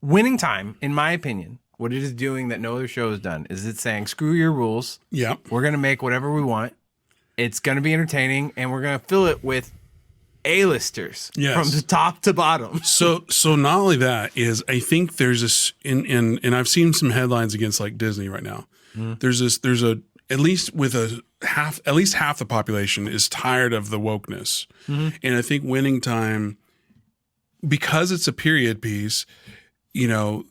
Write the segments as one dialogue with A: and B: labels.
A: Winning Time, in my opinion, what it is doing that no other show has done is it's saying, screw your rules.
B: Yeah.
A: We're going to make whatever we want. It's going to be entertaining, and we're going to fill it with A-listers from the top to bottom.
B: So not only that is, I think there's this and I've seen some headlines against like Disney right now. There's at least half the population is tired of the wokeness. And I think Winning Time, because it's a period piece, and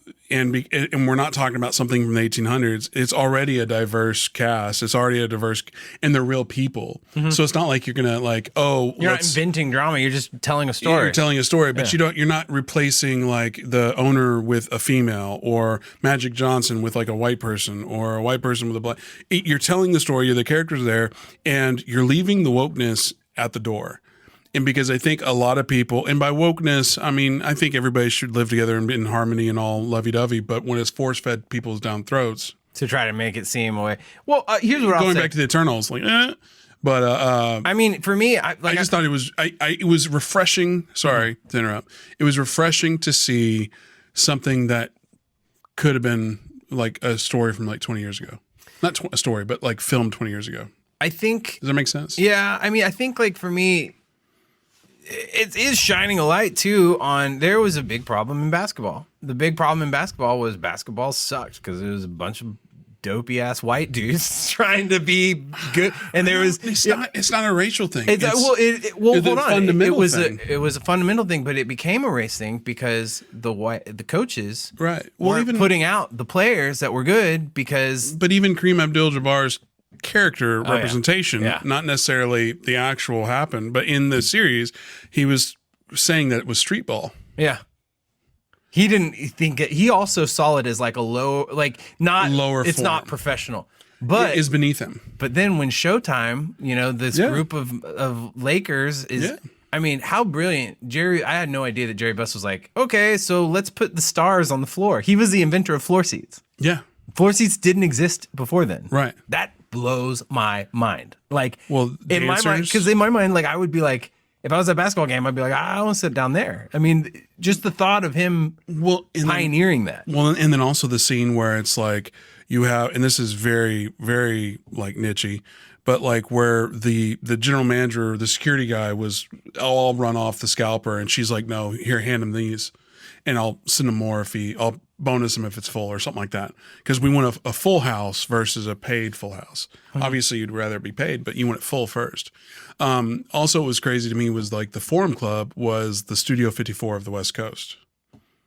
B: we're not talking about something from the 1800s. It's already a diverse cast. It's already a diverse, and they're real people. So it's not like you're gonna
A: You're not inventing drama. You're just telling a story.
B: You're telling a story, but you're not replacing like the owner with a female or Magic Johnson with like a white person or a white person with a black. You're telling the story. You're the characters there, and you're leaving the wokeness at the door. And because I think a lot of people, and by wokeness, I mean, I think everybody should live together and in harmony and all lovey-dovey, but when it's force-fed people's down throats.
A: To try to make it seem away. Well, here's what I'll say.
B: Going back to the Eternals, But
A: I mean, for me,
B: I just thought it was refreshing. Sorry to interrupt. It was refreshing to see something that could have been like a story from like 20 years ago. Not a story, but like filmed 20 years ago.
A: I think.
B: Does that make sense?
A: Yeah. I mean, I think like for me, it is shining a light too on there was a big problem in basketball. The big problem in basketball was basketball sucked because it was a bunch of dopey ass white dudes trying to be good, and there was
B: it's not a racial thing.
A: It's hold on. It was a fundamental thing, but it became a race thing because the coaches weren't putting out the players that were good because.
B: But even Kareem Abdul-Jabbar's character representation, not necessarily the actual happened, but in the series, he was saying that it was street ball.
A: Yeah. He didn't think it. He also saw it as like a lower it's not professional, but
B: it is beneath him. But
A: then when Showtime, this group of Lakers is, I mean, how brilliant I had no idea that Jerry Buss was like, okay, so let's put the stars on the floor. He was the inventor of floor seats.
B: Yeah.
A: Floor seats didn't exist before then.
B: Right.
A: That blows my mind. Like,
B: in
A: my mind, because in my mind, like, I would be like, if I was at a basketball game, I'd be like, I want to sit down there. I mean, just the thought of him pioneering that.
B: Well, and then also the scene where it's like you have, and this is very, very like niche-y, but like where the general manager, the security guy was, I'll run off the scalper, and she's like, no, here, hand him these, and I'll send him more I'll bonus him if it's full or something like that. Because we want a full house versus a paid full house. Obviously, you'd rather be paid, but you want it full first. Also, what was crazy to me was like the Forum Club was the Studio 54 of the West Coast.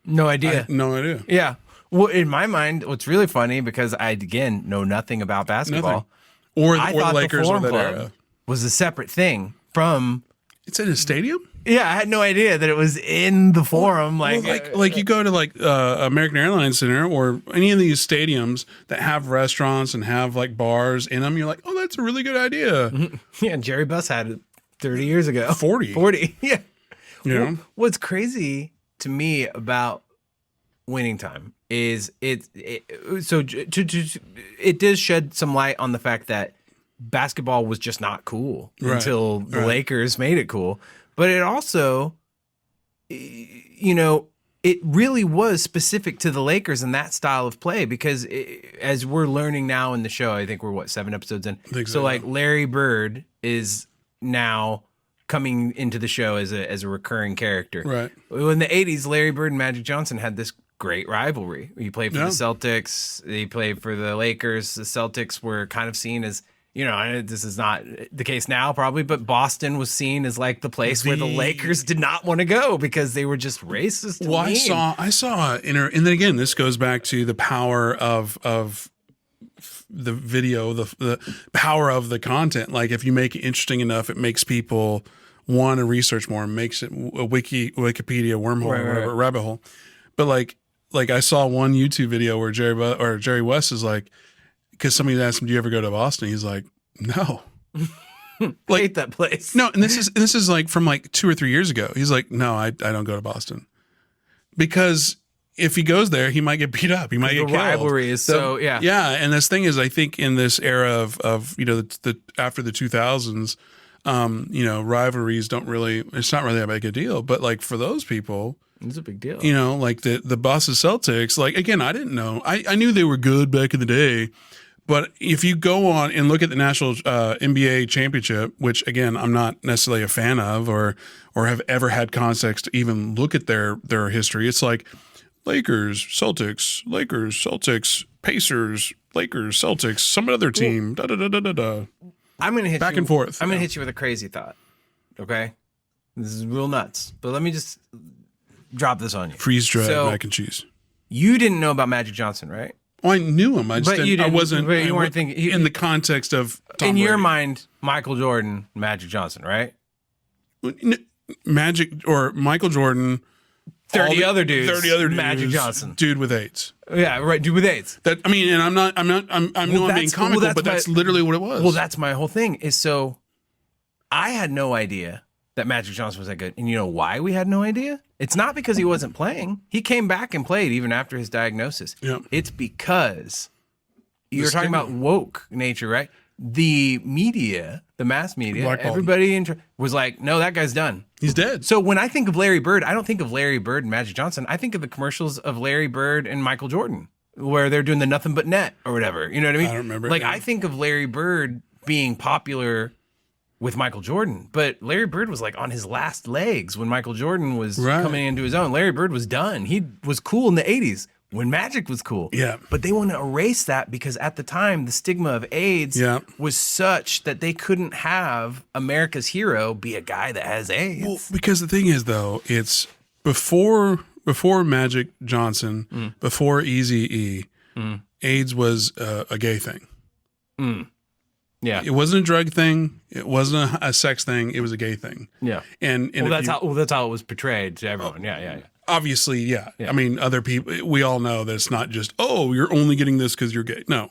A: No idea.
B: No idea.
A: Yeah. Well, in my mind, what's really funny, because I, again, know nothing about basketball.
B: Or the Lakers or that era.
A: Was a separate thing from...
B: It's in a stadium?
A: Yeah, I had no idea that it was in the Forum.
B: Like you go to like American Airlines Center or any of these stadiums that have restaurants and have like bars in them. You're like, oh, that's a really good idea.
A: Yeah, Jerry Buss had it 30 years ago.
B: 40.
A: Yeah.
B: Well,
A: what's crazy to me about Winning Time is it does shed some light on the fact that basketball was just not cool until the Lakers made it cool. But it also, it really was specific to the Lakers and that style of play because as we're learning now in the show, I think we're 7 episodes in. So like Larry Bird is now coming into the show as a recurring character.
B: Right.
A: In the 80s, Larry Bird and Magic Johnson had this great rivalry. He played for the Celtics. He played for the Lakers. The Celtics were kind of seen as, this is not the case now probably, but Boston was seen as like the place where the Lakers did not want to go because they were just racist.
B: Well, I saw, and then again, this goes back to the power of the video, the power of the content. Like if you make it interesting enough, it makes people want to research more and makes it a Wikipedia wormhole or whatever, rabbit hole. But like I saw one YouTube video where Jerry West is like, because somebody asked him, "Do you ever go to Boston?" He's like, "No."
A: I hate that place.
B: No, and this is like from like 2 or 3 years ago. He's like, "No, I don't go to Boston," because if he goes there, he might get beat up. He might get killed. The
A: rivalry is yeah.
B: And this thing is, I think in this era of the after the 2000s, rivalries don't really. It's not really a big a deal. But like for those people,
A: It's a big deal.
B: You know, like the Boston Celtics, like, again, I didn't know. I knew they were good back in the day. But if you go on and look at the national NBA championship, which, again, I'm not necessarily a fan of or have ever had context to even look at their history, it's like Lakers, Celtics, Pacers, Lakers, Celtics, some other team,
A: I'm going to hit
B: back
A: you,
B: and forth.
A: I'm going to hit you with a crazy thought. Okay? This is real nuts. But let me just drop this on you.
B: Freeze-dried mac and cheese.
A: You didn't know about Magic Johnson, right?
B: Well, I knew him. I just didn't, I wasn't.
A: But you weren't thinking
B: in the context of Tom
A: in
B: Brady.
A: your mind, Michael Jordan, Magic Johnson, right?
B: Magic or Michael Jordan,
A: 30 other dudes,
B: Magic
A: Magic Johnson,
B: dude with AIDS.
A: Yeah, right, dude with AIDS.
B: That, I mean, and I'm being comical, but that's literally what it was.
A: Well, that's my whole thing. Is so, I had no idea that Magic Johnson was that good, and you know why we had no idea? It's not because he wasn't playing. He came back and played even after his diagnosis.
B: Yep.
A: It's because you're talking about woke nature, right? The media, the mass media, everybody was like, no, that guy's done.
B: He's dead.
A: So when I think of Larry Bird, I don't think of Larry Bird and Magic Johnson. I think of the commercials of Larry Bird and Michael Jordan, where they're doing the nothing but net or whatever. You know what I mean?
B: I don't remember.
A: Like, I think of Larry Bird being popular with Michael Jordan, but Larry Bird was like on his last legs when Michael Jordan was coming into his own. Larry Bird was done. He was cool in the 80s when Magic was cool.
B: Yeah.
A: But they want to erase that because at the time, the stigma of AIDS was such that they couldn't have America's hero be a guy that has AIDS.
B: Well, because the thing is, though, it's before Magic Johnson, before Eazy-E, AIDS was a gay thing.
A: Yeah,
B: it wasn't a drug thing. It wasn't a sex thing. It was a gay thing.
A: Yeah,
B: and
A: that's how it was portrayed to everyone. Yeah.
B: Obviously, yeah. I mean, other people. We all know that it's not just you're only getting this because you're gay. No,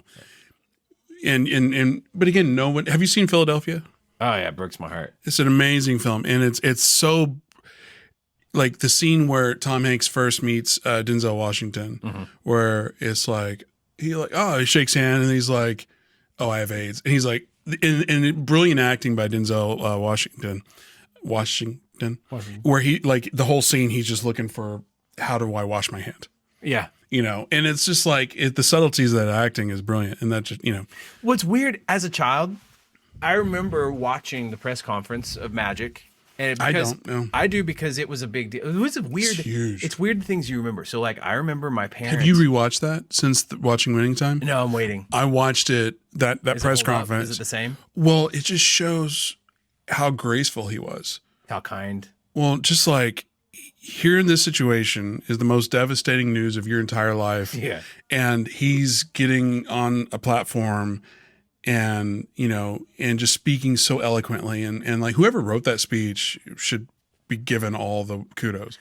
B: and but again, no one. Have you seen Philadelphia?
A: Oh yeah, it breaks my heart.
B: It's an amazing film, and it's so like the scene where Tom Hanks first meets Denzel Washington, where it's like he shakes hand and he's like, oh, I have AIDS. And he's like, and brilliant acting by Denzel Washington, where he, like, the whole scene, he's just looking for, how do I wash my hand?
A: Yeah.
B: You know, and it's just like, the subtleties of that acting is brilliant. And that just, you know.
A: What's weird, as a child, I remember watching the press conference of Magic. And
B: I don't know.
A: I do, because it was a big deal. It was a weird.
B: It's huge.
A: It's weird things you remember. So, like, I remember my parents.
B: Have you rewatched that since watching Winning Time?
A: No, I'm waiting.
B: I watched it. That press conference.
A: Is it the same?
B: Well, it just shows how graceful he was.
A: How kind.
B: Well, just like, here in this situation is the most devastating news of your entire life.
A: Yeah.
B: And he's getting on a platform and, you know, and just speaking so eloquently, and like, whoever wrote that speech should be given all the kudos.